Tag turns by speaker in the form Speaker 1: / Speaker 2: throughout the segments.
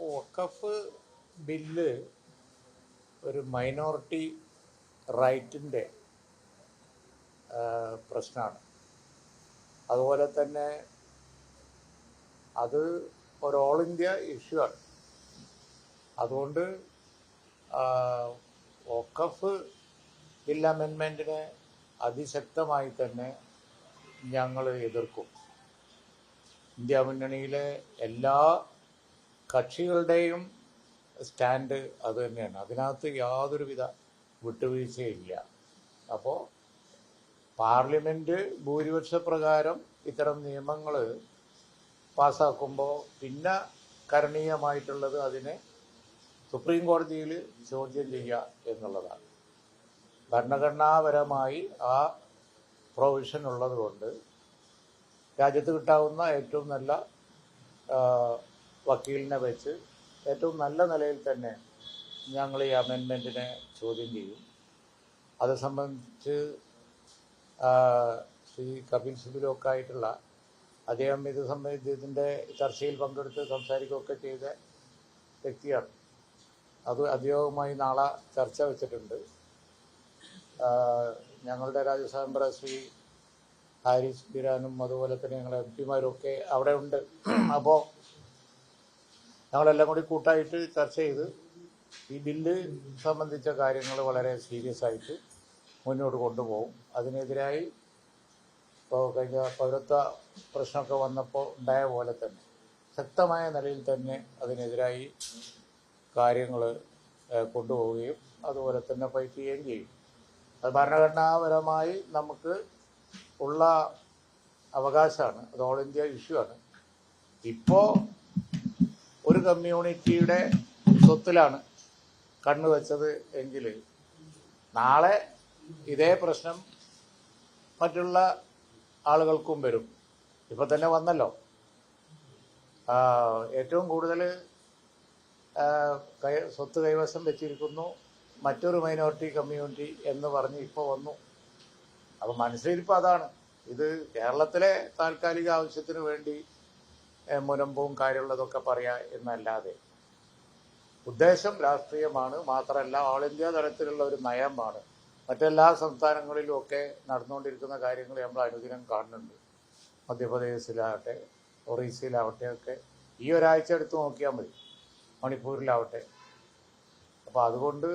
Speaker 1: വഖഫ് bill ഒരു minority റൈറ്റിൻ്റെ പ്രശ്നമാണ്. അതുപോലെ തന്നെ അത് ഒരു ഓൾ ഇന്ത്യ ഇഷ്യൂ ആണ്. അതുകൊണ്ട് വഖഫ് ബിൽ അമെൻമെൻറ്റിനെ അതിശക്തമായി തന്നെ ഞങ്ങൾ എതിർക്കും. ഇന്ത്യ മുന്നണിയിലെ എല്ലാ കക്ഷികളുടെയും സ്റ്റാൻഡ് അത് തന്നെയാണ്. അതിനകത്ത് യാതൊരുവിധ വിട്ടുവീഴ്ചയില്ല. അപ്പോൾ പാർലമെൻറ്റ് ഭൂരിപക്ഷ പ്രകാരം ഇത്തരം നിയമങ്ങൾ പാസ്സാക്കുമ്പോൾ പിന്നെ കരണീയമായിട്ടുള്ളത് അതിനെ സുപ്രീം കോടതിയിൽ ചോദ്യം ചെയ്യുക എന്നുള്ളതാണ്. ഭരണഘടനാപരമായി ആ പ്രൊവിഷൻ ഉള്ളതുകൊണ്ട് രാജ്യത്ത് കിട്ടാവുന്ന ഏറ്റവും നല്ല വക്കീലിനെ വെച്ച് ഏറ്റവും നല്ല നിലയിൽ തന്നെ ഞങ്ങൾ ഈ അമെൻമെൻറ്റിനെ ചോദ്യം ചെയ്യും. അത് സംബന്ധിച്ച് ശ്രീ കപിൽ സിബിലൊക്കെ ആയിട്ടുള്ള അദ്ദേഹം ഇത് സംബന്ധിച്ച് ഇതിൻ്റെ ചർച്ചയിൽ പങ്കെടുത്ത് സംസാരിക്കുകയൊക്കെ ചെയ്ത വ്യക്തിയാണ്. അത് അദ്ദേഹവുമായി നാളെ ചർച്ച വെച്ചിട്ടുണ്ട്. ഞങ്ങളുടെ രാജ്യസഭ മെമ്പർ ശ്രീ ഹാരിസ് ബിരാനും അതുപോലെ തന്നെ ഞങ്ങളുടെ എം പിമാരും ഒക്കെ അവിടെ ഉണ്ട്. അപ്പോൾ ഞങ്ങളെല്ലാം കൂടി കൂട്ടായിട്ട് ചർച്ച ചെയ്ത് ഈ ബില്ല് സംബന്ധിച്ച കാര്യങ്ങൾ വളരെ സീരിയസ് ആയിട്ട് മുന്നോട്ട് കൊണ്ടുപോകും. അതിനെതിരായി ഇപ്പോൾ കഴിഞ്ഞ പൗരത്വ പ്രശ്നമൊക്കെ വന്നപ്പോൾ ഉണ്ടായ പോലെ തന്നെ ശക്തമായ നിലയിൽ തന്നെ അതിനെതിരായി കാര്യങ്ങൾ കൊണ്ടുപോവുകയും അതുപോലെ തന്നെ ഫൈറ്റ് ചെയ്യുകയും ചെയ്യും. അത് ഭരണഘടനാപരമായി നമുക്ക് ഉള്ള അവകാശമാണ്. അത് ഓൾ ഇന്ത്യ ഇഷ്യൂ ആണ്. ഇപ്പോൾ ഒരു കമ്മ്യൂണിറ്റിയുടെ സ്വത്തിലാണ് കണ്ണുവെച്ചത് എങ്കിൽ നാളെ ഇതേ പ്രശ്നം മറ്റുള്ള ആളുകൾക്കും വരും. ഇപ്പം തന്നെ വന്നല്ലോ. ഏറ്റവും കൂടുതൽ സ്വത്ത് കൈവശം വെച്ചിരിക്കുന്നു മറ്റൊരു മൈനോറിറ്റി കമ്മ്യൂണിറ്റി എന്ന് പറഞ്ഞ് ഇപ്പോൾ വന്നു. അപ്പം മനസ്സിലിപ്പോൾ അതാണ്. ഇത് കേരളത്തിലെ താൽക്കാലിക ആവശ്യത്തിന് വേണ്ടി മുനമ്പവും കാര്യമുള്ളതൊക്കെ പറയുക എന്നല്ലാതെ ഉദ്ദേശം രാഷ്ട്രീയമാണ്. മാത്രമല്ല ഓൾ ഇന്ത്യ തലത്തിലുള്ള ഒരു നയമാണ്. മറ്റെല്ലാ സംസ്ഥാനങ്ങളിലും ഒക്കെ നടന്നുകൊണ്ടിരിക്കുന്ന കാര്യങ്ങൾ നമ്മൾ അനുദിനം കാണുന്നുണ്ട്. മധ്യപ്രദേശിലാവട്ടെ ഒറീസയിലാവട്ടെ ഒക്കെ ഈ ഒരാഴ്ച എടുത്ത് നോക്കിയാൽ മതി, മണിപ്പൂരിലാവട്ടെ. അപ്പോൾ അതുകൊണ്ട്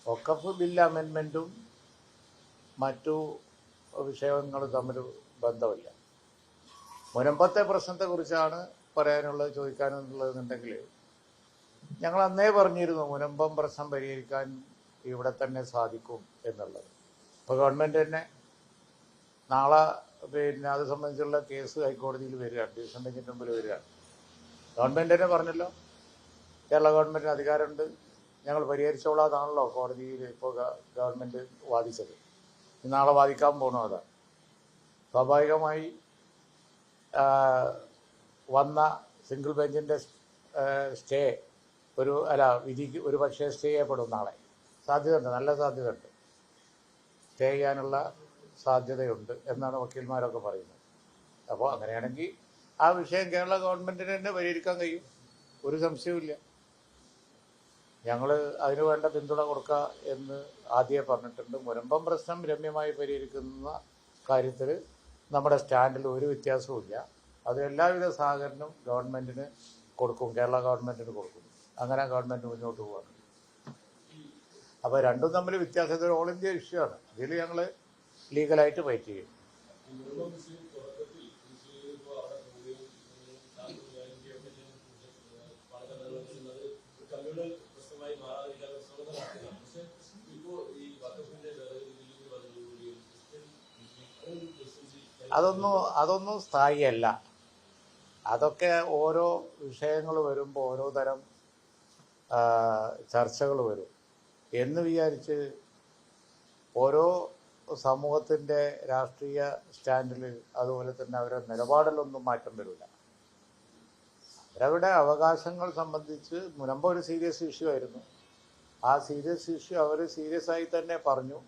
Speaker 1: വഖഫ് ബിൽ അമെൻമെൻറ്റും മറ്റു വിഷയങ്ങളും തമ്മിൽ ബന്ധമില്ല. മുനമ്പത്തെ പ്രശ്നത്തെക്കുറിച്ചാണ് പറയാനുള്ളത്, ചോദിക്കാനുള്ളതെന്നുണ്ടെങ്കിൽ ഞങ്ങൾ അന്നേ പറഞ്ഞിരുന്നു മുനമ്പം പ്രശ്നം പരിഹരിക്കാൻ ഇവിടെ തന്നെ സാധിക്കും എന്നുള്ളത്. ഇപ്പോൾ ഗവൺമെൻറ് തന്നെ നാളെ അത് സംബന്ധിച്ചുള്ള കേസ് ഹൈക്കോടതിയിൽ വരികയാണ്, ഡിവിഷൻ ബെഞ്ചിൻ്റെ മുമ്പിൽ വരികയാണ്. ഗവൺമെൻറ് തന്നെ പറഞ്ഞല്ലോ, കേരള ഗവൺമെൻറ്റിന് അധികാരമുണ്ട്, ഞങ്ങൾ പരിഹരിച്ചോളാതാണല്ലോ കോടതിയിൽ ഇപ്പോൾ ഗവൺമെൻറ് വാദിച്ചത്. നാളെ വാദിക്കാൻ പോകണം. അതാണ് സ്വാഭാവികമായി വന്ന സിംഗിൾ ബെഞ്ചിൻ്റെ സ്റ്റേ വിധിക്ക് ഒരു പക്ഷേ സ്റ്റേ ചെയ്യപ്പെടും. നാളെ സാധ്യതയുണ്ട്, നല്ല സാധ്യതയുണ്ട്, സ്റ്റേ ചെയ്യാനുള്ള സാധ്യതയുണ്ട് എന്നാണ് വക്കീൽമാരൊക്കെ പറയുന്നത്. അപ്പോൾ അങ്ങനെയാണെങ്കിൽ ആ വിഷയം കേരള ഗവൺമെൻറ്റിന് തന്നെ പരിഹരിക്കാൻ കഴിയും, ഒരു സംശയവുമില്ല. ഞങ്ങൾ അതിന് വേണ്ട പിന്തുണ കൊടുക്കുക എന്ന് ആദ്യമേ പറഞ്ഞിട്ടുണ്ട്. മുനമ്പം പ്രശ്നം രമ്യമായി പരിഹരിക്കുന്ന കാര്യത്തിൽ നമ്മുടെ സ്റ്റാൻഡിൽ ഒരു വ്യത്യാസവുമില്ല. അത് എല്ലാവിധ സഹകരണവും ഗവൺമെൻറ്റിന് കൊടുക്കും, കേരള ഗവൺമെൻറ്റിന് കൊടുക്കും. അങ്ങനെ ഗവൺമെൻറ് മുന്നോട്ട് പോകാണ്. അപ്പോൾ രണ്ടും തമ്മിൽ വ്യത്യാസം. ഇതൊരു ഓൾ ഇന്ത്യ ഇഷ്യൂ ആണ്. ഇതിൽ ഞങ്ങൾ ലീഗലായിട്ട് ഫൈറ്റ് ചെയ്യും. അതൊന്നും സ്ഥായിയല്ല. അതൊക്കെ ഓരോ വിഷയങ്ങൾ വരുമ്പോൾ ഓരോ തരം ചർച്ചകൾ വരും എന്ന് വിചാരിച്ച് ഓരോ സമൂഹത്തിൻ്റെ രാഷ്ട്രീയ സ്റ്റാൻഡിൽ അതുപോലെ തന്നെ അവരുടെ നിലപാടിലൊന്നും മാറ്റം വരില്ല. അവരവരുടെ അവകാശങ്ങൾ സംബന്ധിച്ച് മുൻപ് ഒരു സീരിയസ് ഇഷ്യൂ ആയിരുന്നു. ആ സീരിയസ് ഇഷ്യൂ അവർ സീരിയസ് ആയി തന്നെ പറഞ്ഞു.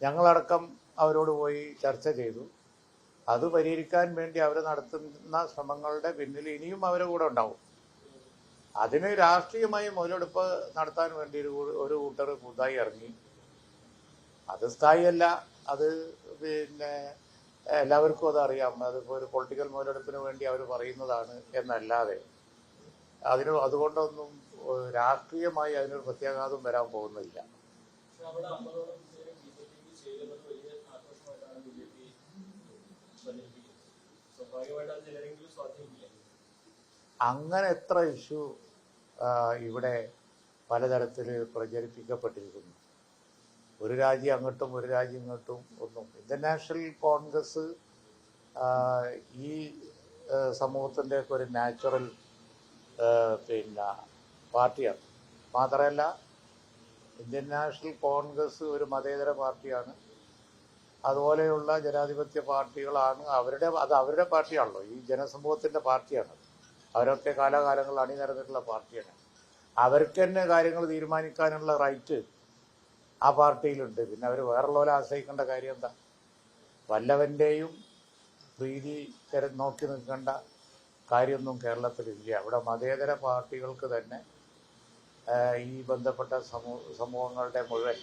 Speaker 1: ഞങ്ങളടക്കം അവരോട് പോയി ചർച്ച ചെയ്തു. അത് പരിഹരിക്കാൻ വേണ്ടി അവർ നടത്തുന്ന ശ്രമങ്ങളുടെ പിന്നിൽ ഇനിയും അവരുടെ കൂടെ ഉണ്ടാവും. അതിന് രാഷ്ട്രീയമായി മുതലെടുപ്പ് നടത്താൻ വേണ്ടി ഒരു കൂട്ടർ പുതുതായി ഇറങ്ങി. അത് സ്ഥായിയല്ല, അത് പിന്നെ എല്ലാവർക്കും അതറിയാം. അതിപ്പോൾ ഒരു പൊളിറ്റിക്കൽ മുതലെടുപ്പിന് വേണ്ടി അവർ പറയുന്നതാണ് എന്നല്ലാതെ അതുകൊണ്ടൊന്നും രാഷ്ട്രീയമായി അതിനൊരു പ്രത്യാഘാതം വരാൻ പോകുന്നില്ല. അങ്ങനെ എത്ര ഇഷ്യൂ ഇവിടെ പലതരത്തിൽ പ്രചരിപ്പിക്കപ്പെട്ടിരിക്കുന്നു. ഒരു രാജ്യം അങ്ങോട്ടും ഒരു രാജ്യം ഇങ്ങോട്ടും ഒന്നും. ഇന്ത്യൻ നാഷണൽ കോൺഗ്രസ് ഈ സമൂഹത്തിൻ്റെ ഒക്കെ ഒരു നാച്ചുറൽ പിന്നെ പാർട്ടിയാണ്. മാത്രമല്ല ഇന്ത്യൻ നാഷണൽ കോൺഗ്രസ് ഒരു മതേതര പാർട്ടിയാണ്. അതുപോലെയുള്ള ജനാധിപത്യ പാർട്ടികളാണ് അവരുടെ പാർട്ടിയാണല്ലോ, ഈ ജനസമൂഹത്തിൻ്റെ പാർട്ടിയാണ്. അവരൊക്കെ കാലാകാലങ്ങൾ അണിനിരന്നിട്ടുള്ള പാർട്ടിയാണ്. അവർക്ക് തന്നെ കാര്യങ്ങൾ തീരുമാനിക്കാനുള്ള റൈറ്റ് ആ പാർട്ടിയിലുണ്ട്. പിന്നെ അവർ വേറുള്ളവരെ ആശ്രയിക്കേണ്ട കാര്യം എന്താ? വല്ലവൻ്റെയും പ്രീതി നോക്കി നിൽക്കേണ്ട കാര്യമൊന്നും കേരളത്തിലില്ല. ഇവിടെ മതേതര പാർട്ടികൾക്ക് തന്നെ ഈ ബന്ധപ്പെട്ട സമൂഹങ്ങളുടെ മുഴുവൻ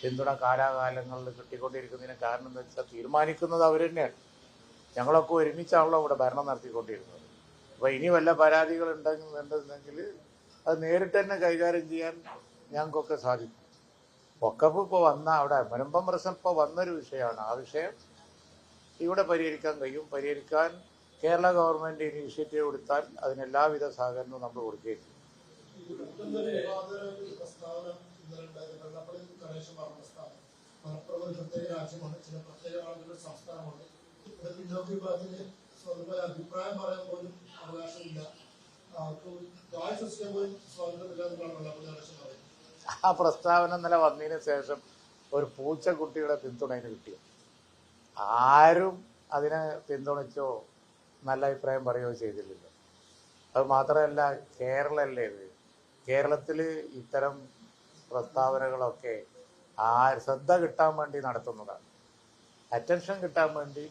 Speaker 1: പിന്തുണ കാലാകാലങ്ങളിൽ കിട്ടിക്കൊണ്ടിരിക്കുന്നതിന് കാരണം എന്ന് വെച്ചാൽ തീരുമാനിക്കുന്നത് അവർ തന്നെയാണ്. ഞങ്ങളൊക്കെ ഒരുമിച്ചാണല്ലോ ഇവിടെ ഭരണം നടത്തിക്കൊണ്ടിരുന്നത്. അപ്പോൾ ഇനി വല്ല പരാതികൾ ഉണ്ടെന്നുണ്ടെങ്കിൽ അത് നേരിട്ട് തന്നെ കൈകാര്യം ചെയ്യാൻ ഞങ്ങൾക്കൊക്കെ സാധിക്കും. ഒക്കപ്പ് ഇപ്പോൾ വന്ന അവിടെ മുനമ്പം പ്രശ്നം ഇപ്പോൾ വന്നൊരു വിഷയമാണ്. ആ വിഷയം ഇവിടെ പരിഹരിക്കാൻ കഴിയും. പരിഹരിക്കാൻ കേരള ഗവൺമെൻറ് ഇനീഷ്യേറ്റീവ് എടുത്താൽ അതിനെല്ലാവിധ സഹകരണവും നമ്മൾ കൊടുക്കുകയും ചെയ്യും.
Speaker 2: അഭിപ്രായം പറയാൻ പോലും അവകാശമില്ല.
Speaker 1: ആ പ്രസ്താവന ഇന്നലെ വന്നതിന് ശേഷം ഒരു പൂച്ചക്കുട്ടിയുടെ പിന്തുണയിൽ കിട്ടിയ ആരും അതിനെ പിന്തുണച്ചോ നല്ല അഭിപ്രായം പറയുകയോ ചെയ്തിട്ടില്ല. അത് മാത്രമല്ല, കേരളമല്ലേ ഇത്. കേരളത്തിൽ ഇത്തരം പ്രസ്താവനകളൊക്കെ ശ്രദ്ധ കിട്ടാൻ വേണ്ടി നടത്തുന്നതാണ്. അറ്റൻഷൻ കിട്ടാൻ വേണ്ടി,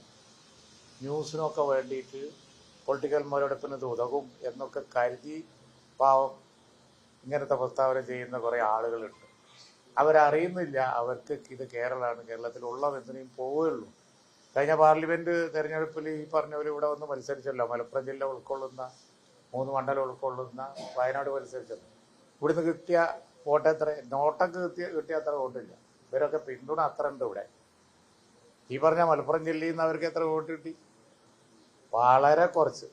Speaker 1: ന്യൂസിനൊക്കെ വേണ്ടിയിട്ട്, പൊളിറ്റിക്കൽ മുതലെടുപ്പിന് ഇത് ഉതകും എന്നൊക്കെ കരുതി പാവം ഇങ്ങനത്തെ പ്രസ്താവന ചെയ്യുന്ന കുറേ ആളുകളുണ്ട്. അവരറിയുന്നില്ല അവർക്ക് ഇത് കേരളമാണ്, കേരളത്തിലുള്ള എന്തിനേയും പോവുകയുള്ളൂ. കഴിഞ്ഞ പാർലമെൻറ്റ് തെരഞ്ഞെടുപ്പിൽ ഈ പറഞ്ഞ പോലെ ഇവിടെ വന്ന് മത്സരിച്ചല്ലോ. മലപ്പുറം ജില്ല ഉൾക്കൊള്ളുന്ന 3 മണ്ഡലം ഉൾക്കൊള്ളുന്ന വയനാട് മത്സരിച്ചല്ലോ. ഇവിടുന്ന് കിട്ടിയ വോട്ട് എത്ര? നോട്ടൊക്കെ കിട്ടിയ അത്ര വോട്ടില്ല. ഇവരൊക്കെ പിന്തുണ അത്ര ഉണ്ട് ഇവിടെ. ഈ പറഞ്ഞ മലപ്പുറം ജില്ലയിൽ നിന്ന് അവർക്ക് എത്ര വോട്ട് കിട്ടി? വളരെ കുറച്ച്,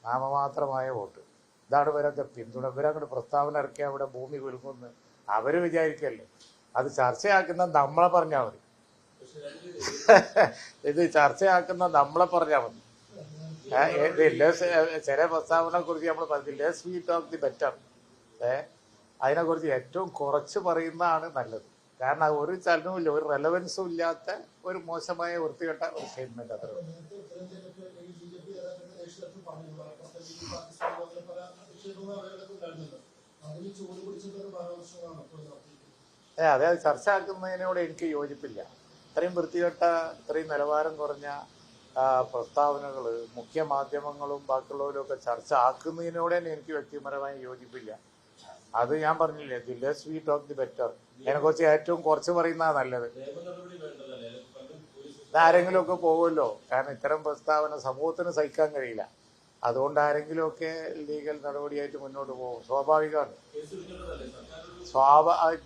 Speaker 1: നാമമാത്രമായ വോട്ട്. ഇതാണ് ഇവരൊക്കെ പിന്തുണ. ഇവരങ്ങോട്ട് പ്രസ്താവന ഇറക്കിയാൽ അവിടെ ഭൂമി കുലുങ്ങുമെന്ന് അവർ വിചാരിക്കല്ലേ. അത് ചർച്ചയാക്കുന്ന നമ്മളെ പറഞ്ഞാൽ മതി. ഇത് ചർച്ചയാക്കുന്ന നമ്മളെ പറഞ്ഞാൽ മതി. ചില പ്രസ്താവനയെ കുറിച്ച് നമ്മൾ പറഞ്ഞില്ല, less we talk the better. അതിനെക്കുറിച്ച് ഏറ്റവും കുറച്ച് പറയുന്നതാണ് നല്ലത്. കാരണം അത് ഒരു ചലനവും ഇല്ല, ഒരു റെലവൻസും ഇല്ലാത്ത ഒരു മോശമായ വൃത്തികെട്ട ഒരു സ്റ്റേറ്റ്മെന്റ് അത്ര. അതെ, അത് ചർച്ചയാക്കുന്നതിനോട് എനിക്ക് യോജിപ്പില്ല. ഇത്രയും വൃത്തികെട്ട, ഇത്രയും നിലവാരം കുറഞ്ഞ പ്രസ്താവനകൾ മുഖ്യ മാധ്യമങ്ങളും ബാക്കിയുള്ളവരും ഒക്കെ ചർച്ച ആക്കുന്നതിനോട് തന്നെ എനിക്ക് വ്യക്തിപരമായി യോജിപ്പില്ല. അത് ഞാൻ പറഞ്ഞില്ലേ, the less we talk the better. അതിനെക്കുറിച്ച് ഏറ്റവും കുറച്ച് പറയുന്നതാണ് നല്ലത്. ഇതാരെങ്കിലുമൊക്കെ പോകുമല്ലോ. കാരണം ഇത്തരം പ്രസ്താവന സമൂഹത്തിന് സഹിക്കാൻ കഴിയില്ല. അതുകൊണ്ട് ആരെങ്കിലുമൊക്കെ ലീഗൽ നടപടിയായിട്ട് മുന്നോട്ട് പോകും. സ്വാഭാവികമാണ്.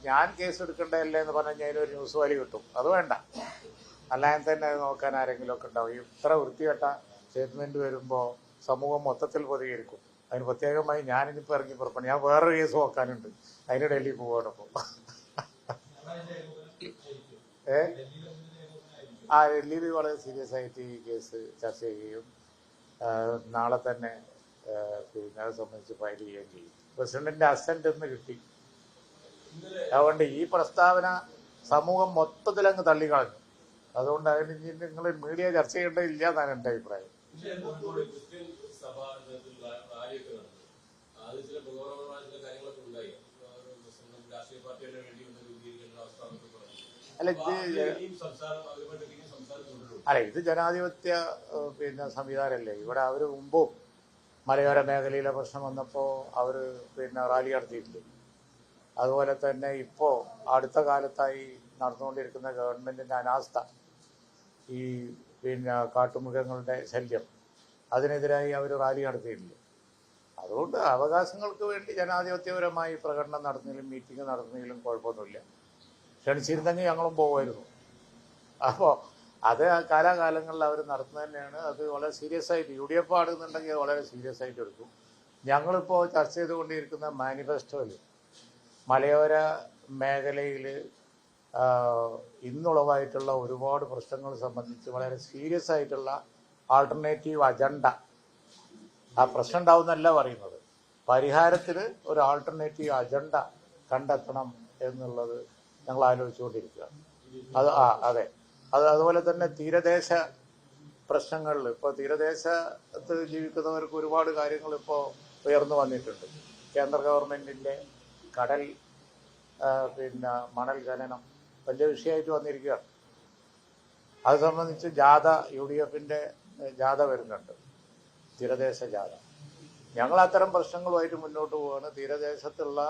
Speaker 1: ഞാൻ കേസ് എടുക്കേണ്ടതല്ലേ എന്ന് പറഞ്ഞാൽ അതിനൊരു ന്യൂസ് വാല്യൂ കിട്ടും. അത് വേണ്ട. അല്ലാതെ തന്നെ അത് നോക്കാൻ ആരെങ്കിലും ഒക്കെ ഉണ്ടാവും. ഇത്ര വൃത്തികെട്ട സ്റ്റേറ്റ്മെന്റ് വരുമ്പോൾ സമൂഹം മൊത്തത്തിൽ പ്രതികരിക്കും. അതിന് പ്രത്യേകമായി ഞാനിപ്പോൾ ഇറങ്ങി പുറപ്പെടും. ഞാൻ വേറൊരു കേസ് നോക്കാനുണ്ട്, അതിന് ഡൽഹി പോവാണ് ഇപ്പോൾ. ഡൽഹിയിൽ വളരെ സീരിയസ് ആയിട്ട് ഈ കേസ് ചർച്ച ചെയ്യുകയും നാളെ തന്നെ പിന്നെ അത് സംബന്ധിച്ച് ഫയൽ ചെയ്യുകയും ചെയ്യും. പ്രസിഡന്റിന്റെ അസന്റ് എന്ന് കിട്ടി. അതുകൊണ്ട് ഈ പ്രസ്താവന സമൂഹം മൊത്തത്തിലങ്ങ് തള്ളിക്കളഞ്ഞു. അതുകൊണ്ട് അതിന് നിങ്ങൾ മീഡിയ ചർച്ച ചെയ്യേണ്ടതില്ല എന്നാണ് എൻ്റെ അഭിപ്രായം. അല്ല, ഇത് ജനാധിപത്യ പിന്നെ സംവിധാനമല്ലേ. ഇവിടെ അവർ മുമ്പും മലയോര മേഖലയിലെ പ്രശ്നം വന്നപ്പോൾ അവർ പിന്നെ റാലി നടത്തിയിട്ടുണ്ട്. അതുപോലെ തന്നെ ഇപ്പോൾ അടുത്ത കാലത്തായി നടന്നുകൊണ്ടിരിക്കുന്ന ഗവൺമെൻറ്റിൻ്റെ അനാസ്ഥ, ഈ പിന്നെ കാട്ടുമൃഗങ്ങളുടെ ശല്യം, അതിനെതിരായി അവർ റാലി നടത്തിയിട്ടുണ്ട്. അതുകൊണ്ട് അവകാശങ്ങൾക്ക് വേണ്ടി ജനാധിപത്യപരമായി പ്രകടനം നടത്തുന്നതിലും മീറ്റിംഗ് നടത്തുന്നതിലും കുഴപ്പമൊന്നുമില്ല. ക്ഷണിച്ചിരുന്നെങ്കിൽ ഞങ്ങളും പോകുമായിരുന്നു. അപ്പോൾ അത് കാലാകാലങ്ങളിൽ അവർ നടത്തുന്നത് തന്നെയാണ്. അത് വളരെ സീരിയസ് ആയിട്ട് UDF ആടുന്നുണ്ടെങ്കിൽ വളരെ സീരിയസ് ആയിട്ട് എടുക്കും. ഞങ്ങളിപ്പോൾ ചർച്ച ചെയ്തുകൊണ്ടിരിക്കുന്ന മാനിഫെസ്റ്റോയിൽ മലയോര മേഖലയിൽ ഇന്നുളവായിട്ടുള്ള ഒരുപാട് പ്രശ്നങ്ങൾ സംബന്ധിച്ച് വളരെ സീരിയസ് ആയിട്ടുള്ള ആൾട്ടർനേറ്റീവ് അജണ്ട, ആ പ്രശ്നം ഉണ്ടാവുന്നല്ല പറയുന്നത്, പരിഹാരത്തിന് ഒരു ആൾട്ടർനേറ്റീവ് അജണ്ട കണ്ടെത്തണം എന്നുള്ളത് ഞങ്ങൾ ആലോചിച്ചുകൊണ്ടിരിക്കുക. അതെ, അതുപോലെ തന്നെ തീരദേശ പ്രശ്നങ്ങളിൽ ഇപ്പോൾ തീരദേശത്ത് ജീവിക്കുന്നവർക്ക് ഒരുപാട് കാര്യങ്ങൾ ഇപ്പോൾ ഉയർന്നു വന്നിട്ടുണ്ട്. കേന്ദ്ര ഗവൺമെൻറ്റിൻ്റെ കടൽ പിന്നെ മണൽ ഖനനം വലിയ വിഷയമായിട്ട് വന്നിരിക്കുകയാണ്. അത് സംബന്ധിച്ച് ജാഥ UDFൻ്റെ ജാഥ വരുന്നുണ്ട്, തീരദേശ ജാഥ. ഞങ്ങൾ അത്തരം പ്രശ്നങ്ങളുമായിട്ട് മുന്നോട്ട് പോവുകയാണ്. തീരദേശത്തുള്ള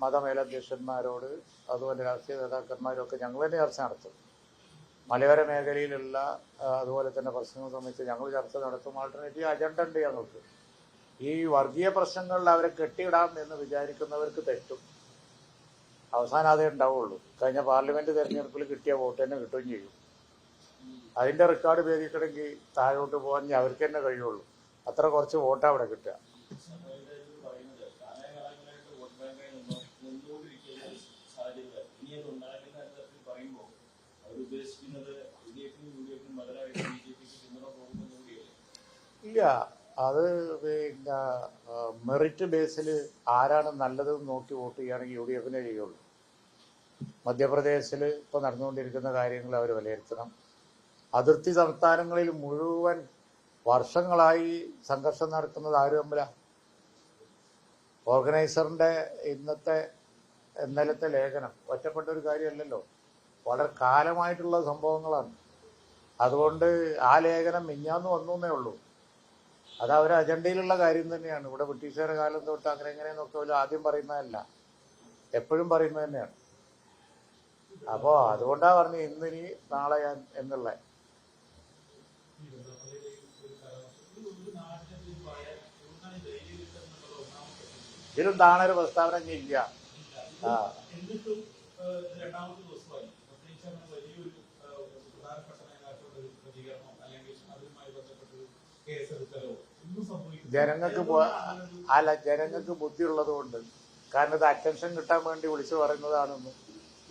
Speaker 1: മതമേലധ്യക്ഷന്മാരോട് അതുപോലെ രാഷ്ട്രീയ നേതാക്കന്മാരൊക്കെ ഞങ്ങൾ തന്നെ ചർച്ച നടത്തും. മലയോര മേഖലയിലുള്ള അതുപോലെ തന്നെ പ്രശ്നങ്ങൾ സംബന്ധിച്ച് ഞങ്ങൾ ചർച്ച നടത്തും. ആൾട്ടർനേറ്റീവ് അജണ്ട ഉണ്ട് ഞങ്ങൾക്ക്. ഈ വർഗീയ പ്രശ്നങ്ങളിൽ അവരെ കെട്ടിയിടാം എന്ന് വിചാരിക്കുന്നവർക്ക് തെറ്റും. അവസാനം അതേ ഉണ്ടാവുള്ളൂ. കഴിഞ്ഞ പാർലമെന്റ് തെരഞ്ഞെടുപ്പിൽ കിട്ടിയ വോട്ട് തന്നെ കിട്ടുകയും ചെയ്യും. അതിന്റെ റെക്കോർഡ് ഭേദിക്കണമെങ്കിൽ താഴോട്ട് പോകാൻ അവർക്ക് തന്നെ കഴിയുള്ളൂ. അത്ര കുറച്ച് വോട്ടാണ് അവിടെ കിട്ടുക. ഇല്ല, അത് പിന്നെ മെറിറ്റ് ബേസിൽ ആരാണ് നല്ലതെന്ന് നോക്കി വോട്ട് ചെയ്യുകയാണെങ്കിൽ UDFനെ ചെയ്യുള്ളൂ. മധ്യപ്രദേശിൽ ഇപ്പോൾ നടന്നുകൊണ്ടിരിക്കുന്ന കാര്യങ്ങൾ അവർ വിലയിരുത്തണം. അതിർത്തി സംസ്ഥാനങ്ങളിൽ മുഴുവൻ വർഷങ്ങളായി സംഘർഷം നടക്കുന്നത് ആരും തമ്മിലാണ്. ഓർഗനൈസറിൻ്റെ ഇന്നലത്തെ ലേഖനം ഒറ്റപ്പെട്ട ഒരു കാര്യമല്ലല്ലോ, വളരെ കാലമായിട്ടുള്ള സംഭവങ്ങളാണ്. അതുകൊണ്ട് ആ ലേഖനം മിഞ്ഞാന്ന് വന്നേ ഉള്ളൂ. അത് അവരുടെ അജണ്ടയിലുള്ള കാര്യം തന്നെയാണ്. ഇവിടെ ബ്രിട്ടീഷുകാരുടെ കാലം തൊട്ട് അങ്ങനെ എങ്ങനെയെന്നൊക്കെ ആദ്യം പറയുന്നതല്ല, എപ്പോഴും പറയുന്നത് തന്നെയാണ്. അപ്പോൾ അതുകൊണ്ടാണ് പറഞ്ഞു ഇന്നിനി നാളെ ഞാൻ എന്നുള്ള. ഇതിലും താണൊരു പ്രസ്താവന ഇല്ല. ജനങ്ങൾക്ക് ബുദ്ധി ഉള്ളത് കൊണ്ട്, കാരണം ഇത് അറ്റൻഷൻ കിട്ടാൻ വേണ്ടി വിളിച്ചു പറയുന്നതാണെന്നും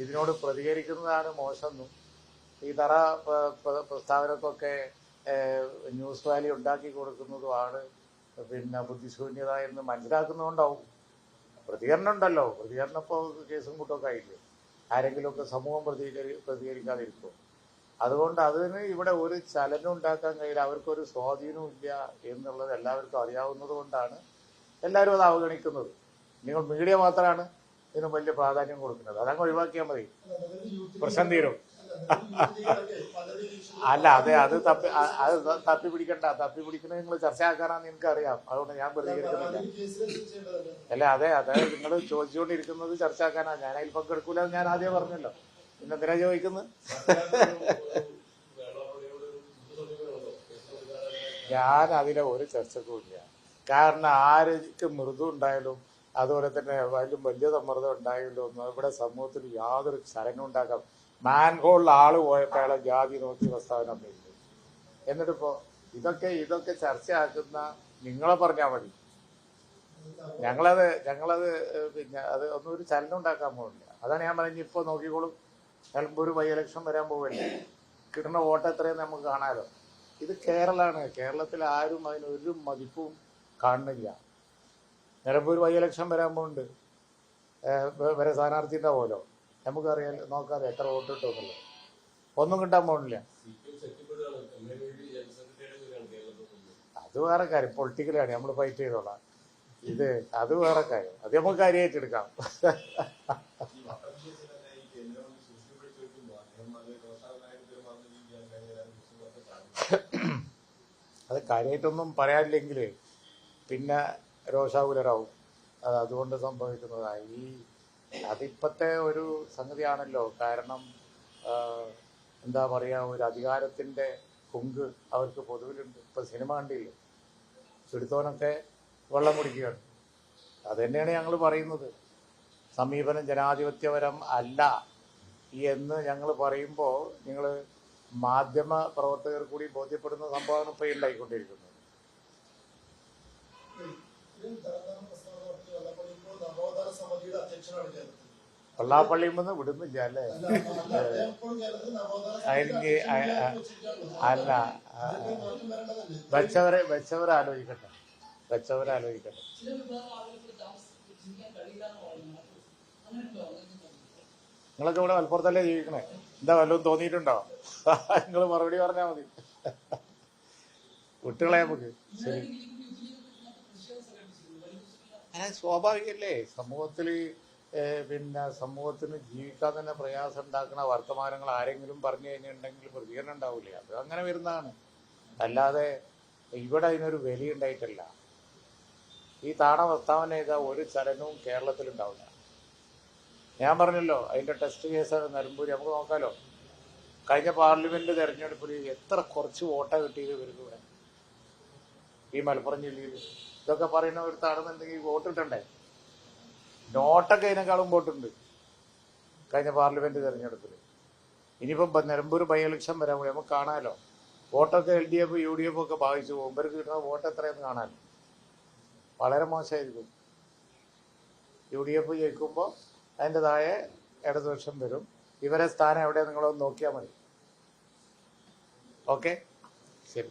Speaker 1: ഇതിനോട് പ്രതികരിക്കുന്നതാണ് മോശമെന്നും ഈ തറ പ്രസ്താവനക്കൊക്കെ ന്യൂസ് വാല്യൂ ഉണ്ടാക്കി കൊടുക്കുന്നതുമാണ് പിന്നെ ബുദ്ധിശൂന്യത എന്ന് മനസ്സിലാക്കുന്നതുകൊണ്ടാവും. പ്രതികരണം ഉണ്ടല്ലോ, പ്രതികരണം ഇപ്പോൾ കേസും കൂട്ടമൊക്കെ ആയില്ലേ, ആരെങ്കിലുമൊക്കെ സമൂഹം പ്രതികരിക്കാതിരിക്കും. അതുകൊണ്ട് അതിന് ഇവിടെ ഒരു ചലനം ഉണ്ടാക്കാൻ കഴിയില്ല, അവർക്കൊരു സ്വാധീനവും ഇല്ല എന്നുള്ളത് എല്ലാവർക്കും അറിയാവുന്നത് കൊണ്ടാണ് എല്ലാവരും അത് അവഗണിക്കുന്നത്. നിങ്ങൾ മീഡിയ മാത്രമാണ് ഇതിന് വലിയ പ്രാധാന്യം കൊടുക്കുന്നത്. അതങ്ങ് ഒഴിവാക്കിയാൽ മതി, പ്രശ്നം തീരും. അല്ല, അത് തപ്പി പിടിക്കണത് നിങ്ങൾ ചർച്ചയാക്കാനാന്ന് എനിക്കറിയാം. അതുകൊണ്ട് ഞാൻ പ്രതികരിക്കുന്നില്ല. അല്ല, അതെ നിങ്ങൾ ചോദിച്ചുകൊണ്ടിരിക്കുന്നത് ചർച്ചയാക്കാനാണ്. ഞാൻ അതിൽ പങ്കെടുക്കൂല, ഞാൻ ആദ്യം പറഞ്ഞല്ലോ. പിന്നെന്തിനാ ചോദിക്കുന്നത്? ഞാൻ അതിലെ ഒരു ചർച്ചക്കും ഇല്ല. കാരണം ആർക്ക് മൃദു ഉണ്ടായാലും അതുപോലെ തന്നെ അതിലും വലിയ സമ്മർദ്ദം ഉണ്ടായാലും ഒന്നും ഇവിടെ സമൂഹത്തിൽ യാതൊരു ചലനം ഉണ്ടാക്കാം. മാൻഹോളിൽ ആള് പോയപ്പോഴെ ജാതി നോക്കി പ്രസ്താവന ഒന്നുമില്ല. എന്നിട്ടിപ്പോ ഇതൊക്കെ ചർച്ചയാക്കുന്ന നിങ്ങളെ പറഞ്ഞാൽ മതി. ഞങ്ങളത് പിന്നെ അത് ഒന്നും ഒരു ചലനം ഉണ്ടാക്കാൻ പോകുന്നില്ല. അതാണ് ഞാൻ പറഞ്ഞത്. ഇപ്പോൾ നോക്കിക്കോളും, നിലമ്പൂർ ബൈ ഇലക്ഷൻ വരാൻ പോവല്ലേ, കിട്ടുന്ന വോട്ട് എത്രയെന്ന് നമുക്ക് കാണാമല്ലോ. ഇത് കേരളമാണ്. കേരളത്തിൽ ആരും അതിനൊരു മതിപ്പും കാണുന്നില്ല. നിലമ്പൂർ ബൈ ഇലക്ഷൻ വരാൻ പോകുന്നുണ്ട്. വരെ സ്ഥാനാർത്ഥി ഉണ്ടാവുമല്ലോ, നമുക്കറിയാം, നോക്കാതെ എത്ര വോട്ട് കിട്ടുമെന്നുള്ളത്. ഒന്നും കിട്ടാൻ പോകുന്നില്ല. അത് വേറെ കാര്യം, പൊളിറ്റിക്കലാണ്, നമ്മൾ ഫൈറ്റ് ചെയ്തോളാം. അത് വേറെ കാര്യം, അത് നമുക്ക് കാര്യമായിട്ട് എടുക്കാം. അത് കാര്യമായിട്ടൊന്നും പറയാനില്ലെങ്കിൽ പിന്നെ രോഷാകുലരാവും. അതുകൊണ്ട് സംഭവിക്കുന്നതാണ് അതിപ്പോഴത്തെ ഒരു സംഗതിയാണല്ലോ. കാരണം എന്താ പറയുക, ഒരു അധികാരത്തിൻ്റെ ഹുങ്ക് അവർക്ക് പൊതുവിലുണ്ട്. ഇപ്പം സിനിമ കണ്ടില്ലേ, എടുത്തോനൊക്കെ വെള്ളം കുടിക്കുകയാണ്. അതുതന്നെയാണ് ഞങ്ങൾ പറയുന്നത്. സമീപനം ജനാധിപത്യപരം അല്ല എന്ന് ഞങ്ങൾ പറയുമ്പോൾ നിങ്ങൾ മാധ്യമ പ്രവർത്തകർ കൂടി ബോധ്യപ്പെടുന്ന സംഭവമാണ് ഇപ്പോൾ ഉണ്ടായിക്കൊണ്ടിരിക്കുന്നത്. വെള്ളാപ്പള്ളിയിൽ നിന്ന് വിടുന്നില്ല അല്ലേ? എനിക്ക് അല്ല, വെച്ചവരെ ആലോചിക്കട്ടെ. നിങ്ങളൊക്കെ ഇവിടെ മലപ്പുറത്തല്ലേ ജീവിക്കണേ? എന്താ വല്ലതും തോന്നിയിട്ടുണ്ടോ? നിങ്ങൾ മറുപടി പറഞ്ഞാൽ മതി. വിട്ടുകളെ നമുക്ക്. ശരി, സ്വാഭാവികല്ലേ സമൂഹത്തിൽ. പിന്നെ സമൂഹത്തിന് ജീവിക്കാൻ തന്നെ പ്രയാസം ഉണ്ടാക്കുന്ന വർത്തമാനങ്ങൾ ആരെങ്കിലും പറഞ്ഞു കഴിഞ്ഞിട്ടുണ്ടെങ്കിൽ പ്രതികരണം ഉണ്ടാവില്ലേ? അത് അങ്ങനെ വരുന്നതാണ്. അല്ലാതെ ഇവിടെ അതിനൊരു വിലയുണ്ടായിട്ടല്ല. ഈ താണ പ്രസ്താവന ചെയ്താൽ ഒരു ചലനവും കേരളത്തിലുണ്ടാവില്ല. ഞാൻ പറഞ്ഞല്ലോ, അതിൻ്റെ ടെസ്റ്റ് കേസാണ് നിലമ്പൂര്. നമുക്ക് നോക്കാമല്ലോ, കഴിഞ്ഞ പാർലമെന്റ് തെരഞ്ഞെടുപ്പിൽ എത്ര കുറച്ച് വോട്ടാണ് കിട്ടിയത് ഇവർക്ക് ഇവിടെ ഈ മലപ്പുറം ജില്ലയിൽ. ഇതൊക്കെ പറയുന്ന ഒരു താണെന്നുണ്ടെങ്കിൽ വോട്ട് കിട്ടണ്ടേ? നോട്ടൊക്കെ അതിനേക്കാളും വോട്ടുണ്ട് കഴിഞ്ഞ പാർലമെന്റ് തെരഞ്ഞെടുപ്പിൽ. ഇനിയിപ്പം നിലമ്പൂർ ബൈ ഇലക്ഷൻ വരാൻ പോയി നമുക്ക് കാണാമല്ലോ. വോട്ടൊക്കെ LDF UDF ഒക്കെ ഭാഗിച്ചു പോകും. ഇവർക്ക് കിട്ടുന്ന വോട്ട് എത്രയെന്ന് കാണാൻ വളരെ മോശമായിരിക്കും. UDF ജയിക്കുമ്പോൾ അതിൻ്റെ താഴെ ഇടതുപക്ഷം വരും. ഇവരെ സ്ഥാനം എവിടെ നിങ്ങളൊന്ന് നോക്കിയാൽ മതി. ഓക്കെ, ശരി.